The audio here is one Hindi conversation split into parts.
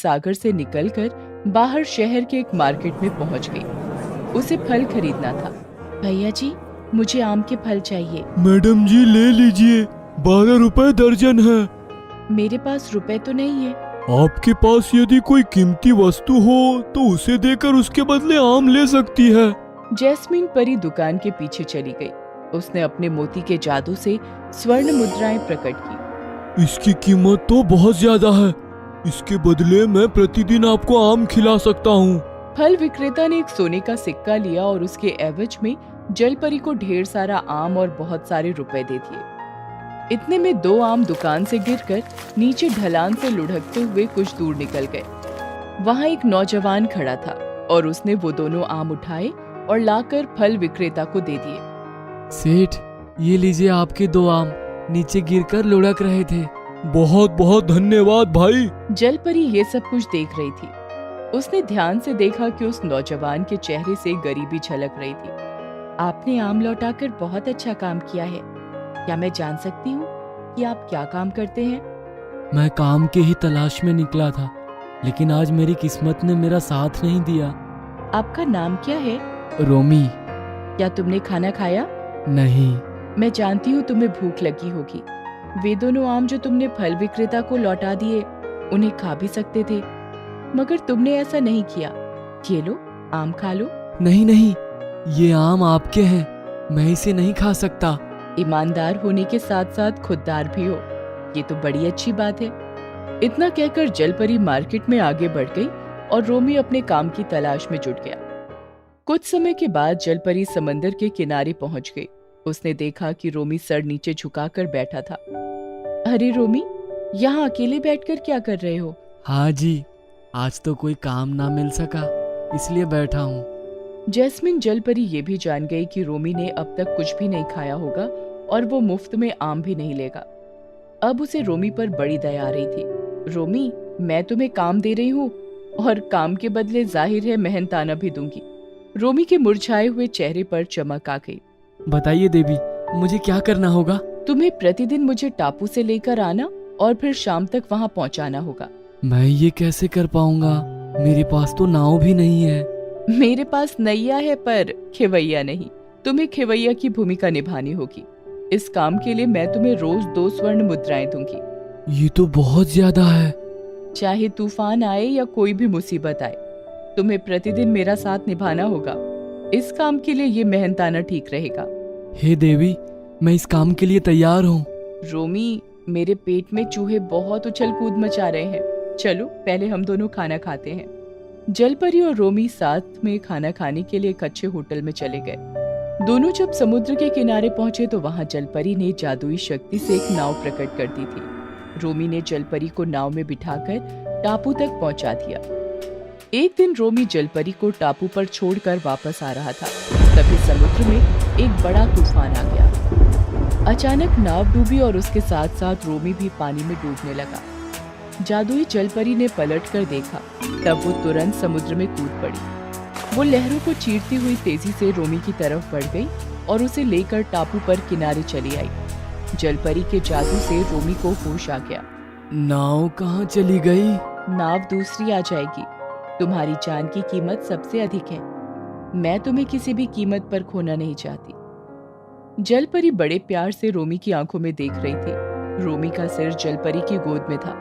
सागर से निकलकर बाहर शहर के एक मार्केट में पहुंच गई। उसे फल खरीदना था। भैया जी, मुझे आम के फल चाहिए। मैडम जी ले लीजिए, 12 रुपए दर्जन है। मेरे पास रुपए तो नहीं है। आपके पास यदि कोई कीमती वस्तु हो तो उसे देकर उसके बदले आम ले सकती है। जैस्मीन परी दुकान के पीछे चली गई। उसने अपने मोती के जादू से स्वर्ण मुद्राएं प्रकट की। इसकी कीमत तो बहुत ज्यादा है, इसके बदले मैं प्रतिदिन आपको आम खिला सकता हूँ। फल विक्रेता ने एक सोने का सिक्का लिया और उसके एवज में जलपरी को ढेर सारा आम और बहुत सारे रुपए दे दिए। इतने में 2 आम दुकान से गिरकर नीचे ढलान से लुढ़कते हुए कुछ दूर निकल गए। वहां एक नौजवान खड़ा था और उसने वो दोनों आम उठाए और लाकर फल विक्रेता को दे दिए। सेठ, ये लीजिए आपके 2 आम, नीचे गिरकर लुढ़क रहे थे। बहुत बहुत धन्यवाद भाई। जलपरी ये सब कुछ देख रही थी। उसने ध्यान से देखा कि उस नौजवान के चेहरे से गरीबी झलक रही थी। आपने आम लौटाकर बहुत अच्छा काम किया है। क्या मैं जान सकती हूँ कि आप क्या काम करते हैं? मैं काम के ही तलाश में निकला था, लेकिन आज मेरी किस्मत ने मेरा साथ नहीं दिया। आपका नाम क्या है? रोमी। क्या तुमने खाना खाया? नहीं। मैं जानती हूँ तुम्हें भूख लगी होगी। वे दोनों आम जो तुमने फल विक्रेता को लौटा दिए, उन्हें खा भी सकते थे, मगर तुमने ऐसा नहीं किया। ये लो, आम खा लो। नहीं नहीं, ये आम आपके हैं, मैं इसे नहीं खा सकता। ईमानदार होने के साथ साथ खुददार भी हो, ये तो बड़ी अच्छी बात है। इतना कहकर जलपरी मार्केट में आगे बढ़ गई और रोमी अपने काम की तलाश में जुट गया। कुछ समय के बाद जलपरी समंदर के किनारे पहुंच गई। उसने देखा कि रोमी सर नीचे झुकाकर बैठा था। अरे रोमी, यहाँ अकेले बैठकर क्या कर रहे हो? हाँ जी, आज तो कोई काम ना मिल सका, इसलिए बैठा हूँ। जैस्मिन जलपरी ये भी जान गई कि रोमी ने अब तक कुछ भी नहीं खाया होगा और वो मुफ्त में आम भी नहीं लेगा। अब उसे रोमी पर बड़ी दया आ रही थी। रोमी, मैं तुम्हें काम दे रही हूँ और काम के बदले जाहिर है मेहनताना भी दूंगी। रोमी के मुरझाए हुए चेहरे पर चमक आ गई। बताइए देवी, मुझे क्या करना होगा? तुम्हें प्रतिदिन मुझे टापू से लेकर आना और फिर शाम तक वहाँ पहुँचाना होगा। मैं ये कैसे कर पाऊंगा? मेरे पास तो नाव भी नहीं है। मेरे पास नैया है पर खेवैया नहीं। तुम्हें खेवैया की भूमिका निभानी होगी। इस काम के लिए मैं तुम्हें रोज 2 स्वर्ण मुद्राएं दूंगी। ये तो बहुत ज्यादा है। चाहे तूफान आए या कोई भी मुसीबत आए, तुम्हें प्रतिदिन मेरा साथ निभाना होगा। इस काम के लिए ये मेहनताना ठीक रहेगा। हे देवी, मैं इस काम के लिए तैयार हूँ। रोमी, मेरे पेट में चूहे बहुत उछल कूद मचा रहे हैं। चलो पहले हम दोनों खाना खाते हैं। जलपरी और रोमी साथ में खाना खाने के लिए एक अच्छे होटल में चले गए। दोनों जब समुद्र के किनारे पहुंचे तो वहां जलपरी ने जादुई शक्ति से एक नाव प्रकट कर दी थी। रोमी ने जलपरी को नाव में बिठाकर टापू तक पहुंचा दिया। एक दिन रोमी जलपरी को टापू पर छोड़कर वापस आ रहा था, तभी समुद्र में एक बड़ा तूफान आ गया। अचानक नाव डूबी और उसके साथ साथ रोमी भी पानी में डूबने लगा। जादुई जलपरी ने पलटकर देखा, तब वो तुरंत समुद्र में कूद पड़ी। वो लहरों को चीरती हुई तेजी से रोमी की तरफ बढ़ गई और उसे लेकर टापू पर किनारे चली आई। जलपरी के जादू से रोमी को होश आ गया। नाव कहाँ चली गई? नाव दूसरी आ जाएगी। तुम्हारी जान की कीमत सबसे अधिक है। मैं तुम्हें किसी भी कीमत पर खोना नहीं चाहती। जलपरी बड़े प्यार से रोमी की आंखों में देख रही थी। रोमी का सिर जलपरी की गोद में था।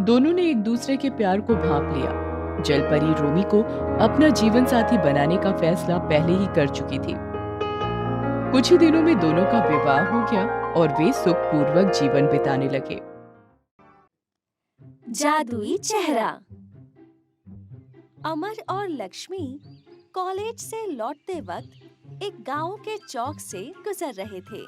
दोनों ने एक दूसरे के प्यार को भांप लिया। जलपरी रोमी को अपना जीवन साथी बनाने का फैसला पहले ही कर चुकी थी। कुछ ही दिनों में दोनों का विवाह हो गया और वे सुखपूर्वक जीवन बिताने लगे। जादुई चेहरा। अमर और लक्ष्मी कॉलेज से लौटते वक्त एक गांव के चौक से गुजर रहे थे।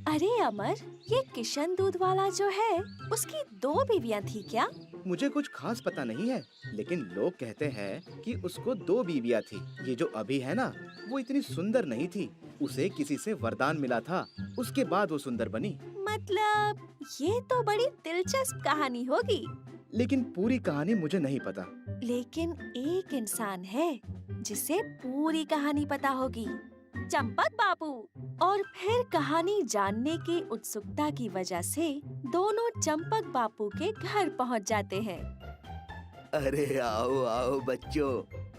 अरे अमर, ये किशन दूध वाला जो है, उसकी 2 बीवियां थी क्या? मुझे कुछ खास पता नहीं है, लेकिन लोग कहते हैं कि उसको 2 बीवियां थी। ये जो अभी है ना, वो इतनी सुंदर नहीं थी। उसे किसी से वरदान मिला था, उसके बाद वो सुंदर बनी। मतलब ये तो बड़ी दिलचस्प कहानी होगी। लेकिन पूरी कहानी मुझे नहीं पता। लेकिन एक इंसान है जिसे पूरी कहानी पता होगी, चंपक बाबू। और फिर कहानी जानने की उत्सुकता की वजह से दोनों चंपक बापू के घर पहुंच जाते हैं। अरे आओ आओ बच्चों,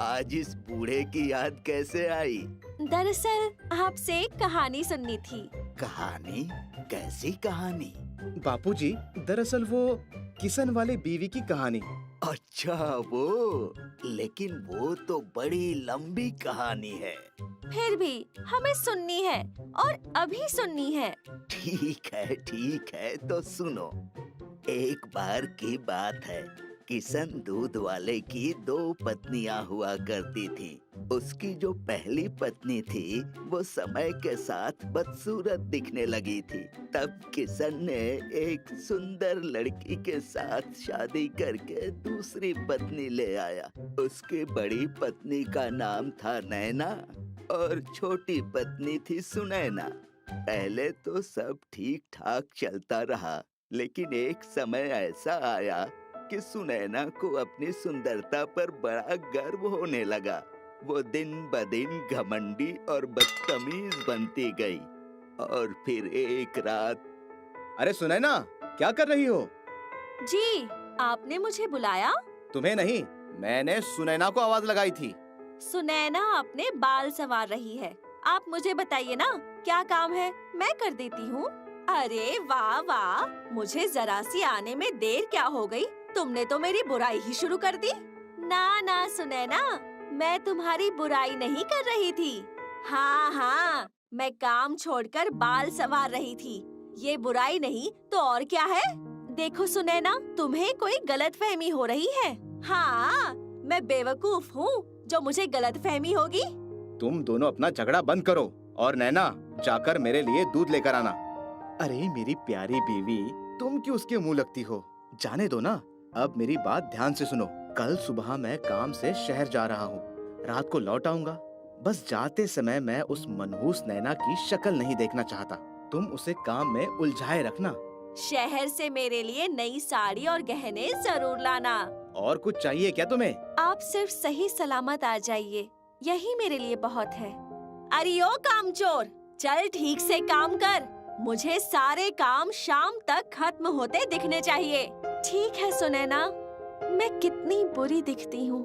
आज इस बूढ़े की याद कैसे आई? दरअसल आपसे एक कहानी सुननी थी। कहानी? कैसी कहानी? बापूजी, दरअसल वो किशन वाले बीवी की कहानी। अच्छा वो, लेकिन वो तो बड़ी लंबी कहानी है। फिर भी हमें सुननी है और अभी सुननी है। ठीक है तो सुनो। एक बार की बात है, किशन दूध वाले की 2 पत्नियां हुआ करती थी। उसकी जो पहली पत्नी थी वो समय के साथ बदसूरत दिखने लगी थी। तब किशन ने एक सुंदर लड़की के साथ शादी करके दूसरी पत्नी ले आया। उसकी बड़ी पत्नी का नाम था नैना और छोटी पत्नी थी सुनैना। पहले तो सब ठीक ठाक चलता रहा, लेकिन एक समय ऐसा आया कि सुनैना को अपनी सुंदरता पर बड़ा गर्व होने लगा। वो दिन ब दिन घमंडी और बदतमीज बनती गई। और फिर एक रात। अरे सुनैना, क्या कर रही हो? जी, आपने मुझे बुलाया? तुम्हें नहीं, मैंने सुनैना को आवाज लगाई थी। सुनैना अपने बाल संवार रही है। आप मुझे बताइए ना, क्या काम है, मैं कर देती हूँ। अरे वाह वाह, मुझे जरा सी आने में देर क्या हो गई, तुमने तो मेरी बुराई ही शुरू कर दी। ना सुनैना, मैं तुम्हारी बुराई नहीं कर रही थी। हाँ, मैं काम छोड़कर बाल संवार रही थी। ये बुराई नहीं तो और क्या है? देखो सुनैना, तुम्हें कोई गलतफहमी हो रही है। हाँ, मैं बेवकूफ हूँ जो मुझे गलतफहमी होगी। तुम दोनों अपना झगड़ा बंद करो और नैना, जाकर मेरे लिए दूध लेकर आना। अरे मेरी प्यारी बीवी, तुम क्यों उसके मुंह लगती हो? जाने दो ना। अब मेरी बात ध्यान से सुनो। कल सुबह मैं काम से शहर जा रहा हूँ, रात को लौट आऊंगा। बस जाते समय मैं उस मनहूस नैना की शक्ल नहीं देखना चाहता। तुम उसे काम में उलझाए रखना। शहर से मेरे लिए नई साड़ी और गहने जरूर लाना। और कुछ चाहिए क्या तुम्हें? आप सिर्फ सही सलामत आ जाइए, यही मेरे लिए बहुत है। अरे ओ कामचोर, चल ठीक से काम कर। मुझे सारे काम शाम तक खत्म होते दिखने चाहिए। ठीक है सुनैना, मैं कितनी बुरी दिखती हूँ।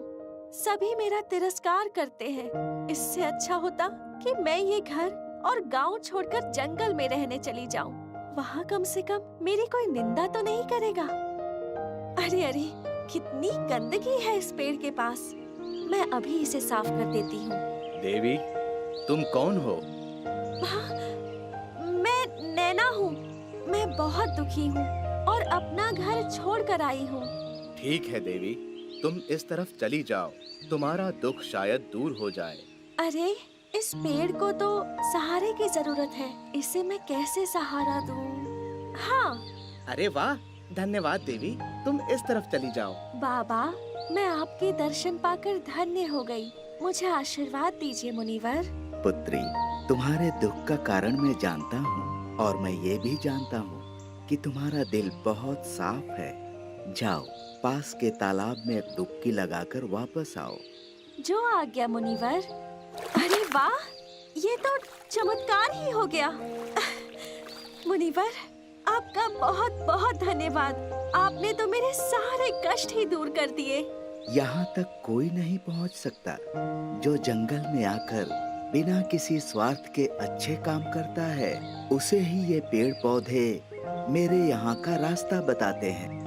सभी मेरा तिरस्कार करते हैं। इससे अच्छा होता कि मैं ये घर और गांव छोड़कर जंगल में रहने चली जाऊं। वहाँ कम से कम मेरी कोई निंदा तो नहीं करेगा। अरे कितनी गंदगी है इस पेड़ के पास। मैं अभी इसे साफ कर देती हूँ। देवी, तुम कौन हो? मैं नैना हूँ। मैं बहुत दुखी हूँ और अपना घर छोड़कर आई हूँ। ठीक है देवी, तुम इस तरफ चली जाओ, तुम्हारा दुख शायद दूर हो जाए। अरे इस पेड़ को तो सहारे की जरूरत है, इसे मैं कैसे सहारा दूँ? हाँ। अरे वाह, धन्यवाद देवी, तुम इस तरफ चली जाओ। बाबा, मैं आपके दर्शन पाकर धन्य हो गई। मुझे आशीर्वाद दीजिए मुनिवर। पुत्री, तुम्हारे दुख का कारण मैं जानता हूँ और मैं ये भी जानता हूँ कि तुम्हारा दिल बहुत साफ है। जाओ, पास के तालाब में एक डुबकी लगाकर वापस आओ। जो आज्ञा मुनिवर। अरे वाह, ये तो चमत्कार ही हो गया। मुनिवर, आपका बहुत बहुत धन्यवाद। आपने तो मेरे सारे कष्ट ही दूर कर दिए। यहाँ तक कोई नहीं पहुँच सकता जो जंगल में आकर बिना किसी स्वार्थ के अच्छे काम करता है। उसे ही ये पेड़ पौधे मेरे यहाँ का रास्ता बताते हैं।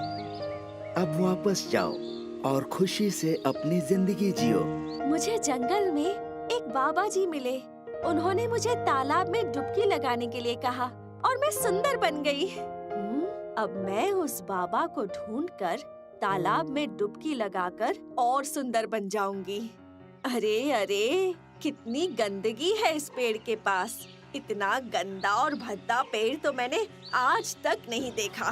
अब वापस जाओ और खुशी से अपनी जिंदगी जियो। मुझे जंगल में एक बाबा जी मिले। उन्होंने मुझे तालाब में डुबकी लगाने के लिए कहा और मैं सुंदर बन गई। अब मैं उस बाबा को ढूंढकर तालाब में डुबकी लगाकर और सुंदर बन जाऊंगी। अरे कितनी गंदगी है इस पेड़ के पास। इतना गंदा और भद्दा पेड़ तो मैंने आज तक नहीं देखा।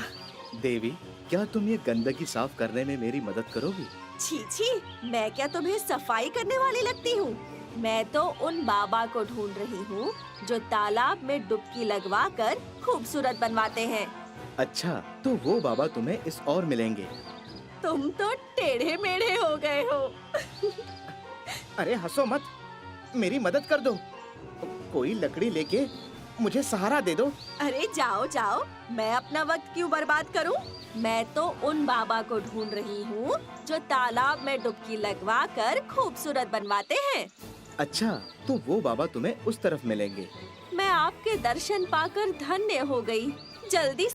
देवी, क्या तुम ये गंदगी साफ करने में मेरी मदद करोगी? छी, मैं क्या तुम्हें सफाई करने वाली लगती हूँ? मैं तो उन बाबा को ढूंढ रही हूँ जो तालाब में डुबकी लगवाकर खूबसूरत बनवाते हैं। अच्छा, तो वो बाबा तुम्हें इस और मिलेंगे। तुम तो टेढ़े मेढ़े हो गए हो। अरे हंसो मत, मेरी मदद कर दो। कोई लकड़ी लेके मुझे सहारा दे दो। अरे जाओ जाओ, मैं अपना वक्त क्यों बर्बाद करूं? मैं तो उन बाबा को ढूंढ रही हूँ जो तालाब में डुबकी लगवा कर खूबसूरत बनवाते हैं। अच्छा, तो वो बाबा तुम्हें उस तरफ मिलेंगे। मैं आपके दर्शन पाकर धन्य हो गई। जल्दी